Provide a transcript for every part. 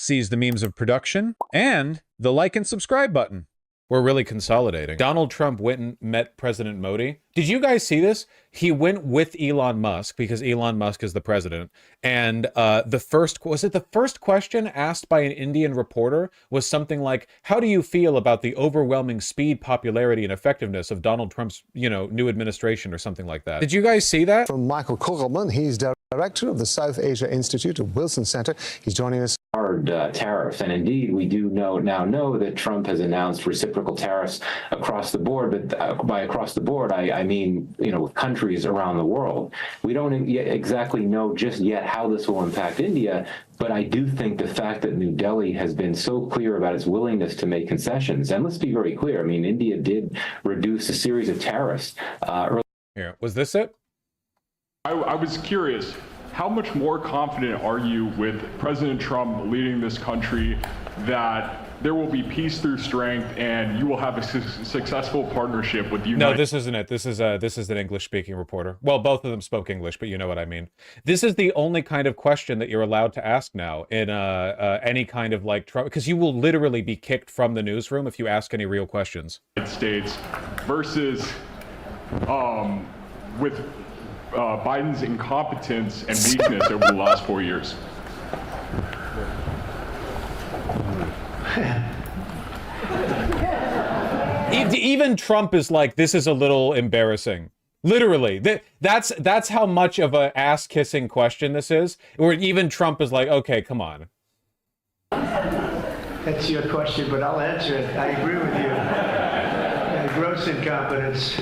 sees the memes of production, and the like and subscribe button. We're really consolidating. Donald Trump went and met President Modi. Did you guys see this? He went with Elon Musk because Elon Musk is the president. And was it the first question asked by an Indian reporter was something like, how do you feel about the overwhelming speed, popularity, and effectiveness of Donald Trump's, new administration or something like that? Did you guys see that? From Michael Kugelman, he's director of the South Asia Institute at Wilson Center. He's joining us. Hard tariff, and indeed we do now know that Trump has announced reciprocal tariffs across the board. But by across the board, I mean with countries around the world. We don't yet exactly know just yet how this will impact India. But I do think the fact that New Delhi has been so clear about its willingness to make concessions, and let's be very clear. I mean, India did reduce a series of tariffs earlier. Here, was this it? I was curious. How much more confident are you with President Trump leading this country that there will be peace through strength and you will have a successful partnership with the United... No, this isn't it. This is an English-speaking reporter. Well, both of them spoke English, but you know what I mean. This is the only kind of question that you're allowed to ask now in any kind of Trump, because you will literally be kicked from the newsroom if you ask any real questions. States versus with Biden's incompetence and weakness over the last 4 years. Even Trump is like, this is a little embarrassing. Literally, that's how much of a ass-kissing question this is. Where even Trump is like, okay, come on. That's your question, but I'll answer it. I agree with you. Gross incompetence.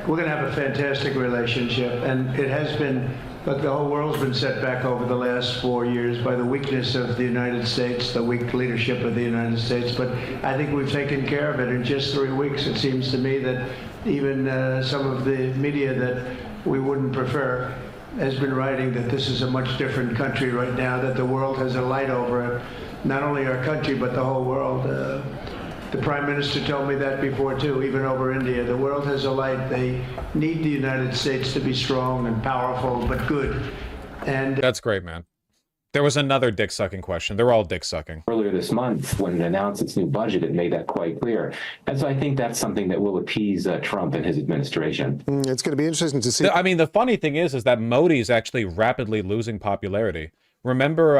We're going to have a fantastic relationship, and it has been, but the whole world's been set back over the last 4 years by the weakness of the United States, the weak leadership of the United States. But I think we've taken care of it in just 3 weeks. It seems to me that even some of the media that we wouldn't prefer has been writing that this is a much different country right now, that the world has a light over it, not only our country, but the whole world. The Prime Minister told me that before, too, even over India. The world has a light. They need the United States to be strong and powerful, but good. And that's great, man. There was another dick-sucking question. They're all dick-sucking. Earlier this month, when it announced its new budget, it made that quite clear. And so I think that's something that will appease Trump and his administration. It's going to be interesting to see. I mean, the funny thing is that Modi is actually rapidly losing popularity. Remember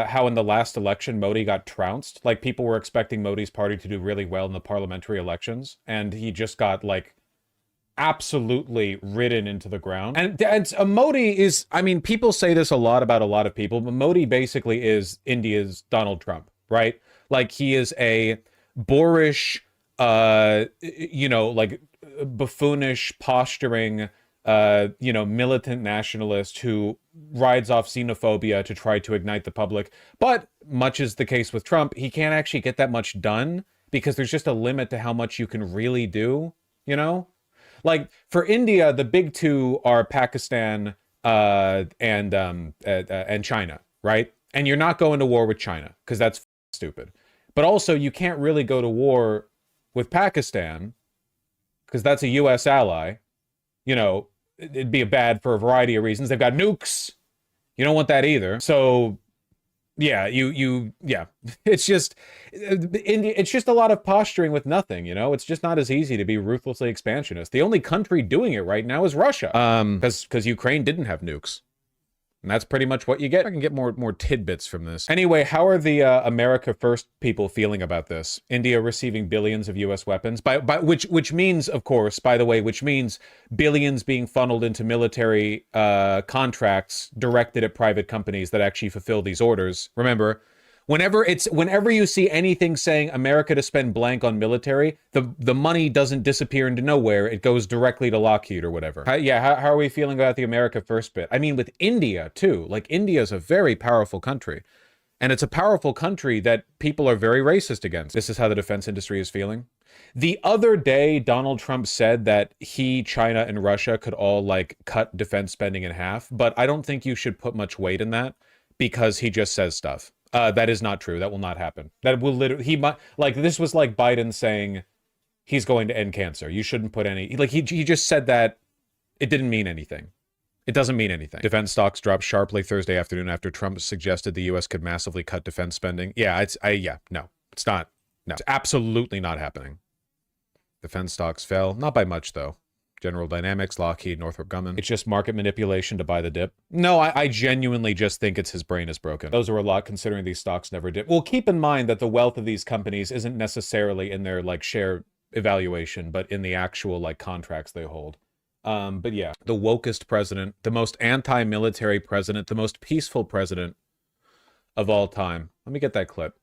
how in the last election Modi got trounced? Like, people were expecting Modi's party to do really well in the parliamentary elections, and he just got absolutely ridden into the ground. And Modi is, I mean, people say this a lot about a lot of people, but Modi basically is India's Donald Trump, right? Like, he is a boorish, buffoonish, posturing, militant nationalist who rides off xenophobia to try to ignite the public. But much is the case with Trump, he can't actually get that much done because there's just a limit to how much you can really do, Like, for India, the big two are Pakistan and China, right? And you're not going to war with China because that's stupid. But also, you can't really go to war with Pakistan because that's a U.S. ally. It'd be bad for a variety of reasons. They've got nukes. You don't want that either. So, yeah, it's just a lot of posturing with nothing, It's just not as easy to be ruthlessly expansionist. The only country doing it right now is Russia, because Ukraine didn't have nukes. And that's pretty much what you get. I can get more tidbits from this. Anyway, how are the America First people feeling about this? India receiving billions of U.S. weapons, which means, of course, by the way, which means billions being funneled into military contracts directed at private companies that actually fulfill these orders. Remember, whenever you see anything saying America to spend blank on military, the money doesn't disappear into nowhere. It goes directly to Lockheed or whatever. How are we feeling about the America First bit? I mean, with India too. Like, India is a very powerful country, and it's a powerful country that people are very racist against. This is how the defense industry is feeling. The other day, Donald Trump said that China, and Russia could all cut defense spending in half, but I don't think you should put much weight in that because he just says stuff. That is not true. That will not happen. That will literally, this was like Biden saying he's going to end cancer. You shouldn't put any, he just said that. It didn't mean anything. It doesn't mean anything. Defense stocks dropped sharply Thursday afternoon after Trump suggested the U.S. could massively cut defense spending. Yeah, no, it's not. No, it's absolutely not happening. Defense stocks fell, not by much though. General Dynamics, Lockheed, Northrop Grumman. It's just market manipulation to buy the dip. No, I genuinely just think it's his brain is broken. Those are a lot considering these stocks never dip. Well, keep in mind that the wealth of these companies isn't necessarily in their like share evaluation, but in the actual like contracts they hold. But yeah, the wokest president, the most anti-military president, the most peaceful president of all time. Let me get that clip.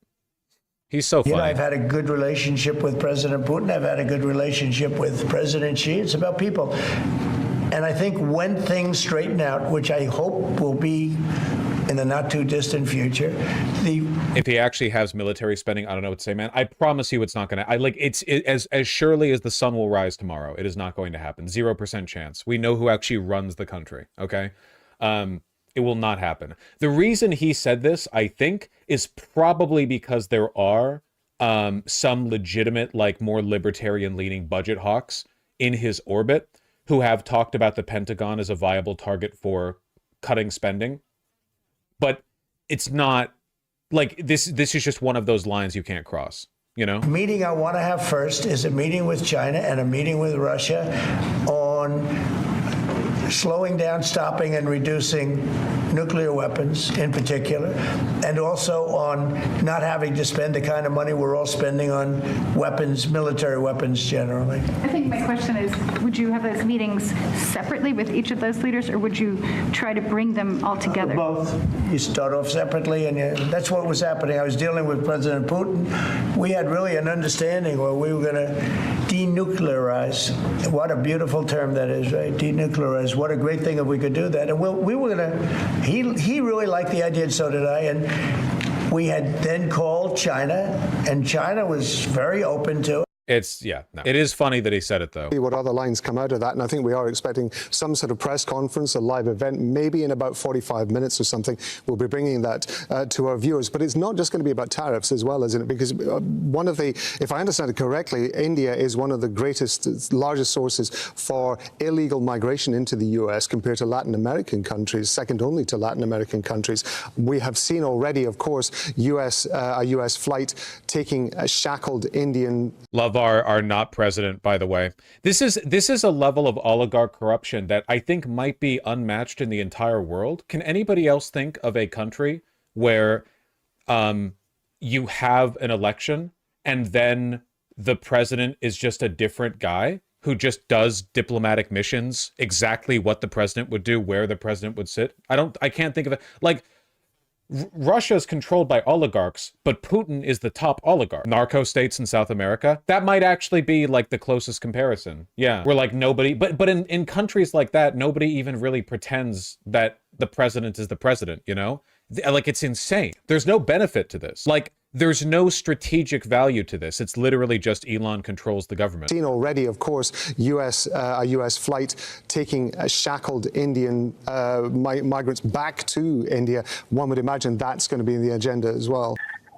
He's so funny. You know, I've had a good relationship with President Putin. I've had a good relationship with President Xi. It's about people. And I think when things straighten out, which I hope will be in the not too distant future, if he actually has military spending, I don't know what to say, man. I promise you it's not going to. As surely as the sun will rise tomorrow, it is not going to happen. 0% chance. We know who actually runs the country, okay? It will not happen. The reason he said this, I think, is probably because there are some legitimate, like, more libertarian-leaning budget hawks in his orbit who have talked about the Pentagon as a viable target for cutting spending. But it's not, like, this is just one of those lines you can't cross, you know? Meeting I want to have first is a meeting with China and a meeting with Russia on slowing down, stopping, and reducing nuclear weapons in particular, and also on not having to spend the kind of money we're all spending on weapons, military weapons generally. I think my question is, would you have those meetings separately with each of those leaders, or would you try to bring them all together? Both. You start off separately, and that's what was happening. I was dealing with President Putin. We had really an understanding where we were going to denuclearize. What a beautiful term that is, right? Denuclearize. What a great thing if we could do that. And we were going to, he really liked the idea, and so did I. And we had then called China, and China was very open to it. It is funny that he said it, though. What other lines come out of that, and I think we are expecting some sort of press conference, a live event, maybe in about 45 minutes or something. We'll be bringing that to our viewers. But it's not just going to be about tariffs as well, isn't it? Because one of the, if I understand it correctly, India is one of the largest sources for illegal migration into the U.S. compared to Latin American countries, second only to Latin American countries. We have seen already, of course, a U.S. flight taking a shackled Indian. Love our not president, by the way. This is a level of oligarch corruption that I think might be unmatched in the entire world. Can anybody else think of a country where you have an election and then the president is just a different guy who just does diplomatic missions, exactly what the president would do, where the president would sit? I can't think of it. Like, Russia is controlled by oligarchs, but Putin is the top oligarch. Narco states in South America, that might actually be like the closest comparison. Yeah, we're like nobody, but in countries like that, nobody even really pretends that the president is the president, you know? Like, it's insane. There's no benefit to this. Like, there's no strategic value to this. It's literally just Elon controls the government. Seen already, of course, a U.S. flight taking shackled Indian migrants back to India. One would imagine that's going to be in the agenda as well.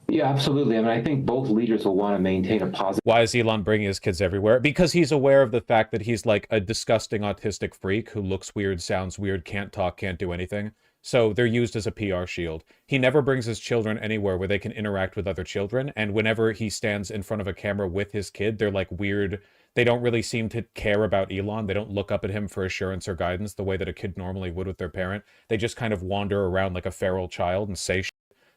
Yeah, absolutely. I mean, I think both leaders will want to maintain a positive. Why is Elon bringing his kids everywhere? Because he's aware of the fact that he's like a disgusting autistic freak who looks weird, sounds weird, can't talk, can't do anything. So they're used as a PR shield. He never brings his children anywhere where they can interact with other children. And whenever he stands in front of a camera with his kid, they're like weird. They don't really seem to care about Elon. They don't look up at him for assurance or guidance the way that a kid normally would with their parent. They just kind of wander around like a feral child and say shit.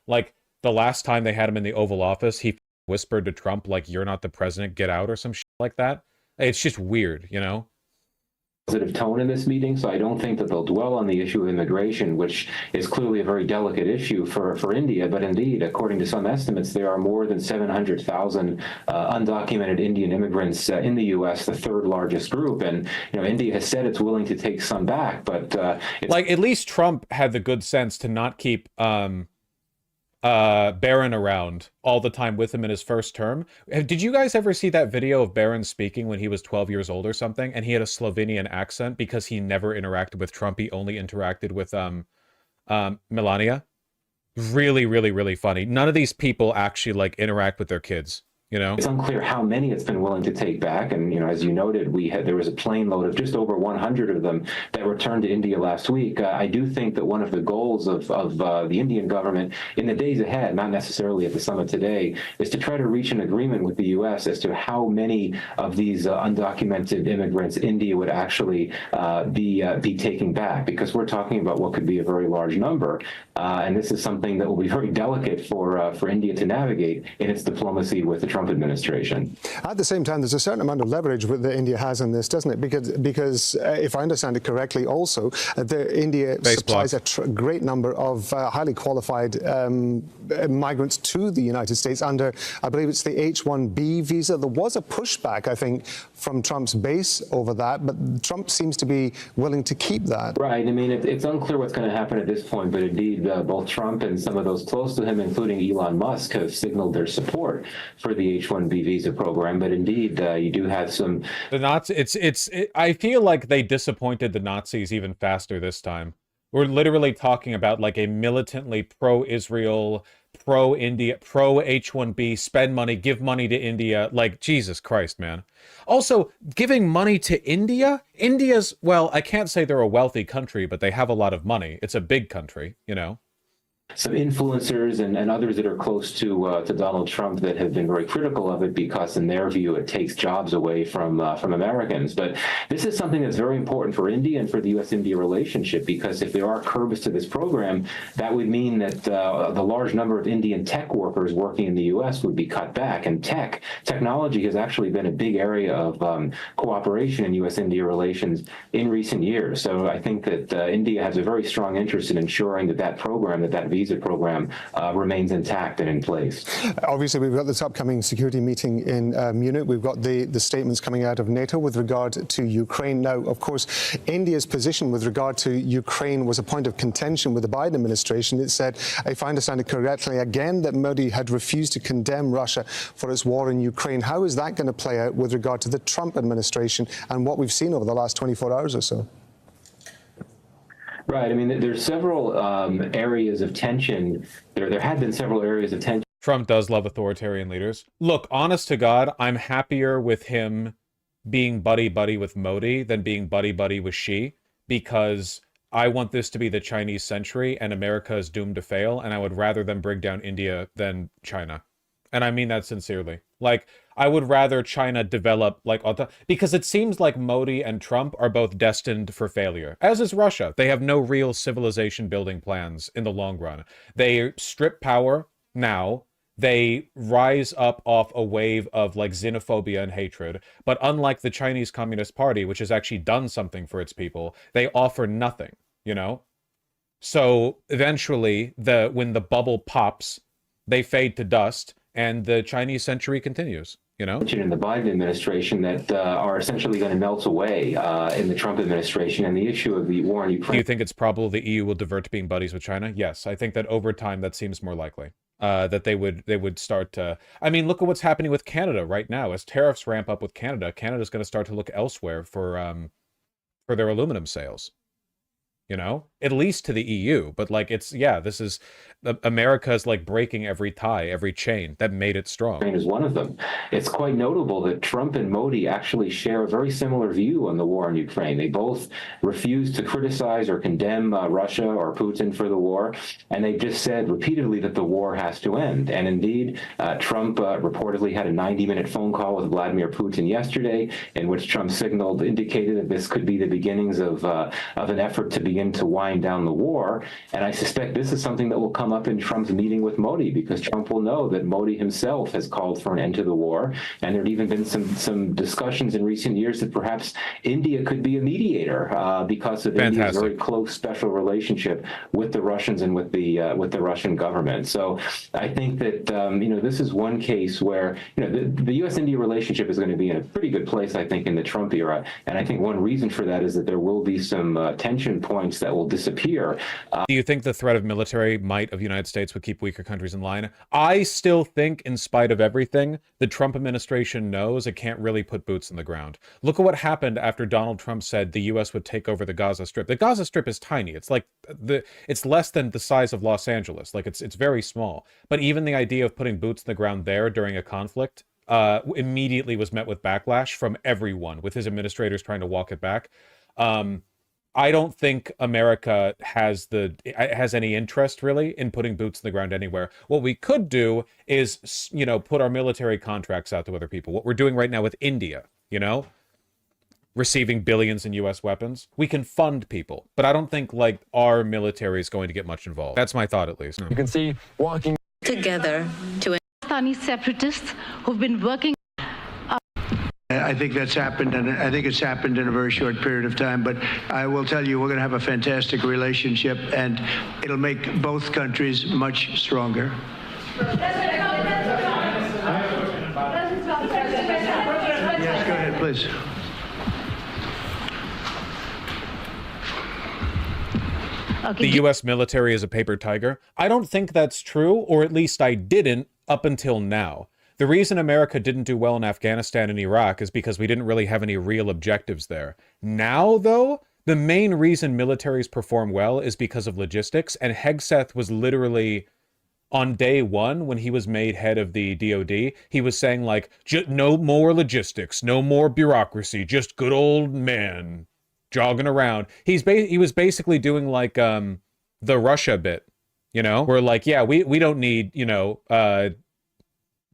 Like, the last time they had him in the Oval Office, he whispered to Trump, like, "You're not the president, get out," or some shit like that. It's just weird, you know? Positive tone in this meeting, so I don't think that they'll dwell on the issue of immigration, which is clearly a very delicate issue for India. But indeed, according to some estimates, there are more than 700,000 undocumented Indian immigrants in the U.S., the third largest group. And India has said it's willing to take some back, but like, at least Trump had the good sense to not keep Barron around all the time with him in his first term. Did you guys ever see that video of Barron speaking when he was 12 years old or something, and he had a Slovenian accent because he never interacted with Trump? He only interacted with Melania. Really, really, really funny. None of these people actually like interact with their kids. you know? It's unclear how many it's been willing to take back. And, as you noted, there was a plane load of just over 100 of them that returned to India last week. I do think that one of the goals of the Indian government in the days ahead, not necessarily at the summit today, is to try to reach an agreement with the U.S. as to how many of these undocumented immigrants India would actually be taking back, because we're talking about what could be a very large number. And this is something that will be very delicate for India to navigate in its diplomacy with the Trump administration. At the same time, there's a certain amount of leverage that India has in this, doesn't it? Because if I understand it correctly, also, India supplies a great number of highly qualified migrants to the United States under, I believe it's the H-1B visa. There was a pushback, I think, from Trump's base over that, but Trump seems to be willing to keep that. Right. I mean, it's unclear what's going to happen at this point, but indeed, both Trump and some of those close to him, including Elon Musk, have signaled their support for the H-1B visa program. But indeed, you do have some... The Nazis, I feel like they disappointed the Nazis even faster this time. We're literally talking about like a militantly pro-Israel, pro-India, pro-H-1B, spend money, give money to India. Like, Jesus Christ, man. Also, giving money to India? India's, well, I can't say they're a wealthy country, but they have a lot of money. It's a big country, you know? Some influencers and others that are close to Donald Trump that have been very critical of it because, in their view, it takes jobs away from Americans. But this is something that's very important for India and for the U.S.-India relationship, because if there are curbs to this program, that would mean that the large number of Indian tech workers working in the U.S. would be cut back. And technology has actually been a big area of cooperation in U.S.-India relations in recent years. So I think that India has a very strong interest in ensuring that program, that visa program remains intact and in place. Obviously, we've got this upcoming security meeting in Munich. We've got the statements coming out of NATO with regard to Ukraine. Now, of course, India's position with regard to Ukraine was a point of contention with the Biden administration. It said, if I understand it correctly, again, that Modi had refused to condemn Russia for its war in Ukraine. How is that going to play out with regard to the Trump administration and what we've seen over the last 24 hours or so? Right. I mean, there's several areas of tension. There had been several areas of tension. Trump does love authoritarian leaders. Look, honest to God, I'm happier with him being buddy-buddy with Modi than being buddy-buddy with Xi, because I want this to be the Chinese century and America is doomed to fail, and I would rather them bring down India than China. And I mean that sincerely. Like, I would rather China develop, like, because it seems like Modi and Trump are both destined for failure, as is Russia. They have no real civilization building plans in the long run. They strip power now. They rise up off a wave of, like, xenophobia and hatred. But unlike the Chinese Communist Party, which has actually done something for its people, they offer nothing, you know? So eventually, when the bubble pops, they fade to dust, and the Chinese century continues, you know? In the Biden administration that are essentially going to melt away in the Trump administration, and the issue of the war in Ukraine. Do you think it's probable the EU will divert to being buddies with China? Yes, I think that over time that seems more likely. That they would start to... I mean, look at what's happening with Canada right now. As tariffs ramp up with Canada, Canada's going to start to look elsewhere for their aluminum sales. You know, at least to the EU, but like this is America's like breaking every tie, every chain that made it strong. Is one of them. It's quite notable that Trump and Modi actually share a very similar view on the war in Ukraine. They both refuse to criticize or condemn Russia or Putin for the war, and they've just said repeatedly that the war has to end. And indeed, Trump reportedly had a 90-minute phone call with Vladimir Putin yesterday, in which Trump indicated that this could be the beginnings of an effort to begin to wind down the war. And I suspect this is something that will come up in Trump's meeting with Modi, because Trump will know that Modi himself has called for an end to the war. And there have even been some discussions in recent years that perhaps India could be a mediator because of India's very close special relationship with the Russians and with the Russian government. So I think that this is one case where the U.S.-India relationship is going to be in a pretty good place, I think, in the Trump era. And I think one reason for that is that there will be some tension points that will disappear. Do you think the threat of military might of the United States would keep weaker countries in line? I still think, in spite of everything, the Trump administration knows it can't really put boots in the ground. Look at what happened after Donald Trump said the U.S. would take over the Gaza Strip. The Gaza Strip is tiny. It's like it's less than the size of Los Angeles. Like it's very small. But even the idea of putting boots in the ground there during a conflict, immediately was met with backlash from everyone, with his administrators trying to walk it back. I don't think America has any interest really in putting boots in the ground anywhere. What we could do is, you know, put our military contracts out to other people. What we're doing right now with India, you know, receiving billions in US weapons. We can fund people, but I don't think like our military is going to get much involved. That's my thought, at least. You can see walking together to Pakistani separatists who've been working. I think that's happened, and I think it's happened in a very short period of time. But I will tell you, we're going to have a fantastic relationship, and it'll make both countries much stronger. Yes, go ahead, please. The U.S. military is a paper tiger. I don't think that's true, or at least I didn't up until now. The reason America didn't do well in Afghanistan and Iraq is because we didn't really have any real objectives there. Now, though, the main reason militaries perform well is because of logistics, and Hegseth was literally, on day one, when he was made head of the DoD, he was saying, like, no more logistics, no more bureaucracy, just good old man jogging around. He was basically doing, like, the Russia bit, you know? Where, like, yeah, we don't need, you know,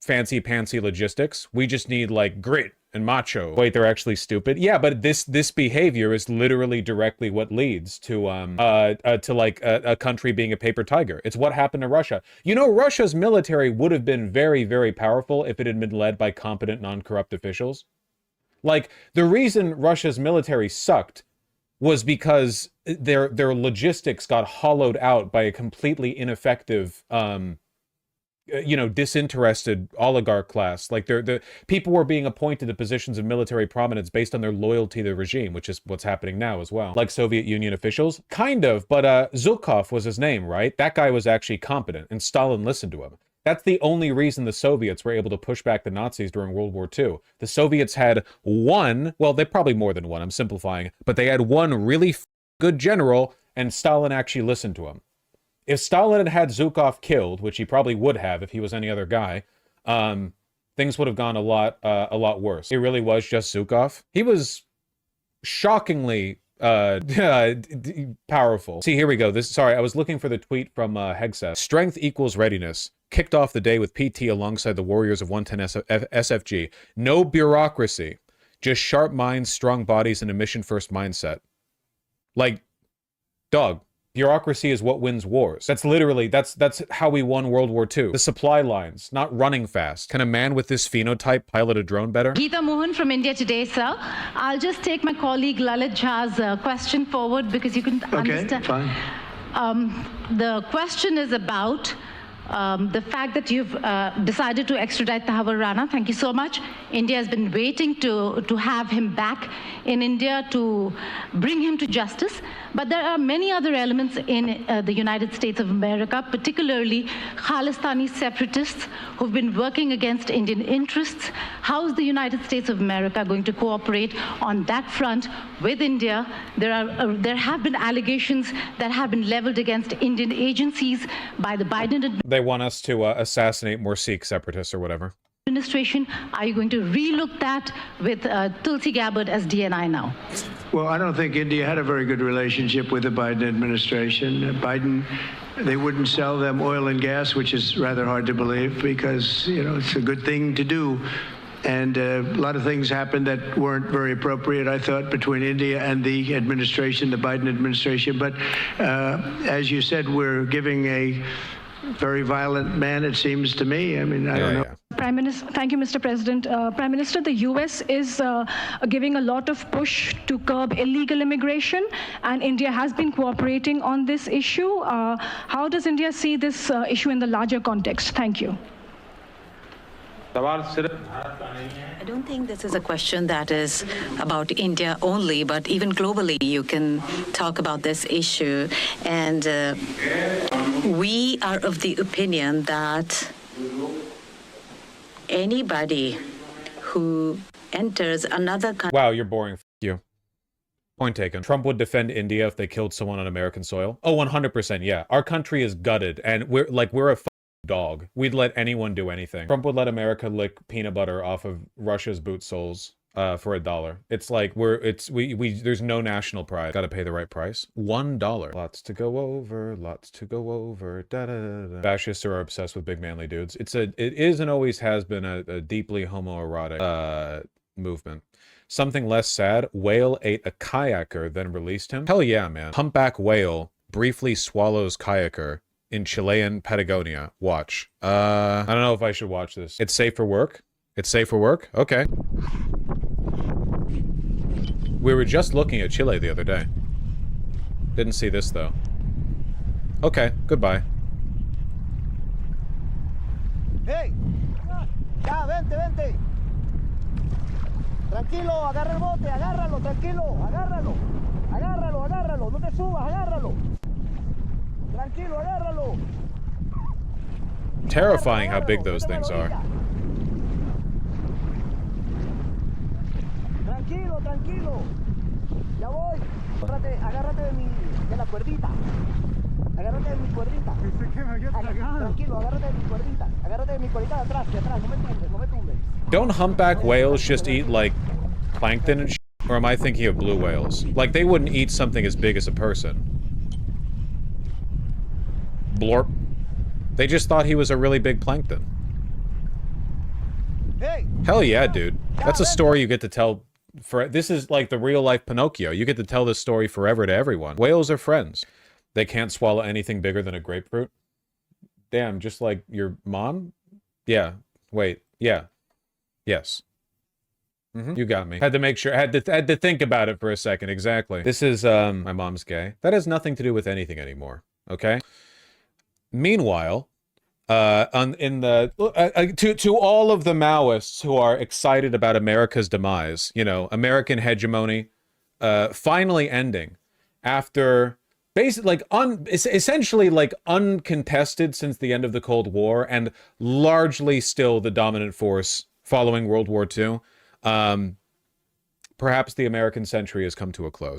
fancy-pantsy logistics. We just need, like, grit and macho. Wait, they're actually stupid? Yeah, but this behavior is literally directly what leads to a country being a paper tiger. It's what happened to Russia. You know, Russia's military would have been very, very powerful if it had been led by competent, non-corrupt officials. Like, the reason Russia's military sucked was because their logistics got hollowed out by a completely ineffective you know, disinterested oligarch class. Like, the people were being appointed to positions of military prominence based on their loyalty to the regime, which is what's happening now as well. Like Soviet Union officials? Kind of, but Zhukov was his name, right? That guy was actually competent, and Stalin listened to him. That's the only reason the Soviets were able to push back the Nazis during World War II. The Soviets had one, well, they probably more than one, I'm simplifying, but they had one really good general, and Stalin actually listened to him. If Stalin had had Zhukov killed, which he probably would have if he was any other guy, things would have gone a lot worse. It really was just Zhukov. He was shockingly powerful. See, here we go. Sorry, I was looking for the tweet from Hegseth. Strength equals readiness. Kicked off the day with PT alongside the warriors of 110 SFG. No bureaucracy. Just sharp minds, strong bodies, and a mission-first mindset. Like, dog. Bureaucracy is what wins wars. That's literally, that's how we won World War II. The supply lines, not running fast. Can a man with this phenotype pilot a drone better? Geeta Mohan from India Today, sir. I'll just take my colleague Lalit Jha's question forward because you can understand. Okay, fine. The question is about the fact that you've decided to extradite Tahawar Rana. Thank you so much. India has been waiting to have him back in India to bring him to justice. But there are many other elements in the United States of America, particularly Khalistani separatists who've been working against Indian interests. How is the United States of America going to cooperate on that front with India? There have been allegations that have been leveled against Indian agencies by the Biden administration. They want us to assassinate more Sikh separatists or whatever. Are you going to relook that with Tulsi Gabbard as DNI now? Well, I don't think India had a very good relationship with the Biden administration. They wouldn't sell them oil and gas, which is rather hard to believe because, you know, it's a good thing to do. And a lot of things happened that weren't very appropriate, I thought, between India and the administration, the Biden administration. But as you said, we're giving a very violent man, it seems to me. I mean, I don't know. Yeah. Prime Minister, thank you, Mr. President. Prime Minister, the U.S. is giving a lot of push to curb illegal immigration, and India has been cooperating on this issue. How does India see this issue in the larger context? Thank you. I don't think this is a question that is about India only, but even globally you can talk about this issue. And we are of the opinion that anybody who enters another country... Wow, you're boring. F you. Point taken. Trump would defend India if they killed someone on American soil. Oh, 100%, yeah. Our country is gutted, and we're a dog. We'd let anyone do anything. Trump would let America lick peanut butter off of Russia's boot soles for $1. It's like there's no national pride. Gotta pay the right price. $1. Lots to go over, lots to go over. Da, da, da, da. Fascists are obsessed with big manly dudes. It is and always has been a deeply homoerotic movement. Something less sad, whale ate a kayaker, then released him. Hell yeah, man. Humpback whale briefly swallows kayaker in Chilean Patagonia. Watch. I don't know if I should watch this. It's safe for work? It's safe for work? Okay. We were just looking at Chile the other day. Didn't see this, though. Okay, goodbye. Hey! Ya, vente, vente! Tranquilo, agarra el bote, agárralo, tranquilo, agárralo. Agárralo, agárralo, no te subas, agárralo. Tranquilo, agárralo. Terrifying how big those things are. Tranquilo, tranquilo. Ya voy. Agárrate de la cuerdita. Agárrate de mi cuerdita. Tranquilo, agárrate de mi cuerdita. Agárrate de mi cuerdita de atrás, no me tumbes, no me tumbes. Don't humpback whales just eat, like, plankton and shit? Or am I thinking of blue whales? Like, they wouldn't eat something as big as a person. Blorp. They just thought he was a really big plankton. Hey. Hell yeah, dude. That's a story you get to tell for... This is like the real-life Pinocchio. You get to tell this story forever to everyone. Whales are friends. They can't swallow anything bigger than a grapefruit. Damn, just like your mom? Yeah. Wait. Yeah. Yes. You got me. Had to make sure. Had to think about it for a second. Exactly. This is, my mom's gay. That has nothing to do with anything anymore. Okay? Meanwhile, to all of the Maoists who are excited about America's demise, you know, American hegemony, finally ending after basically essentially like uncontested since the end of the Cold War and largely still the dominant force following World War II. Perhaps the American century has come to a close.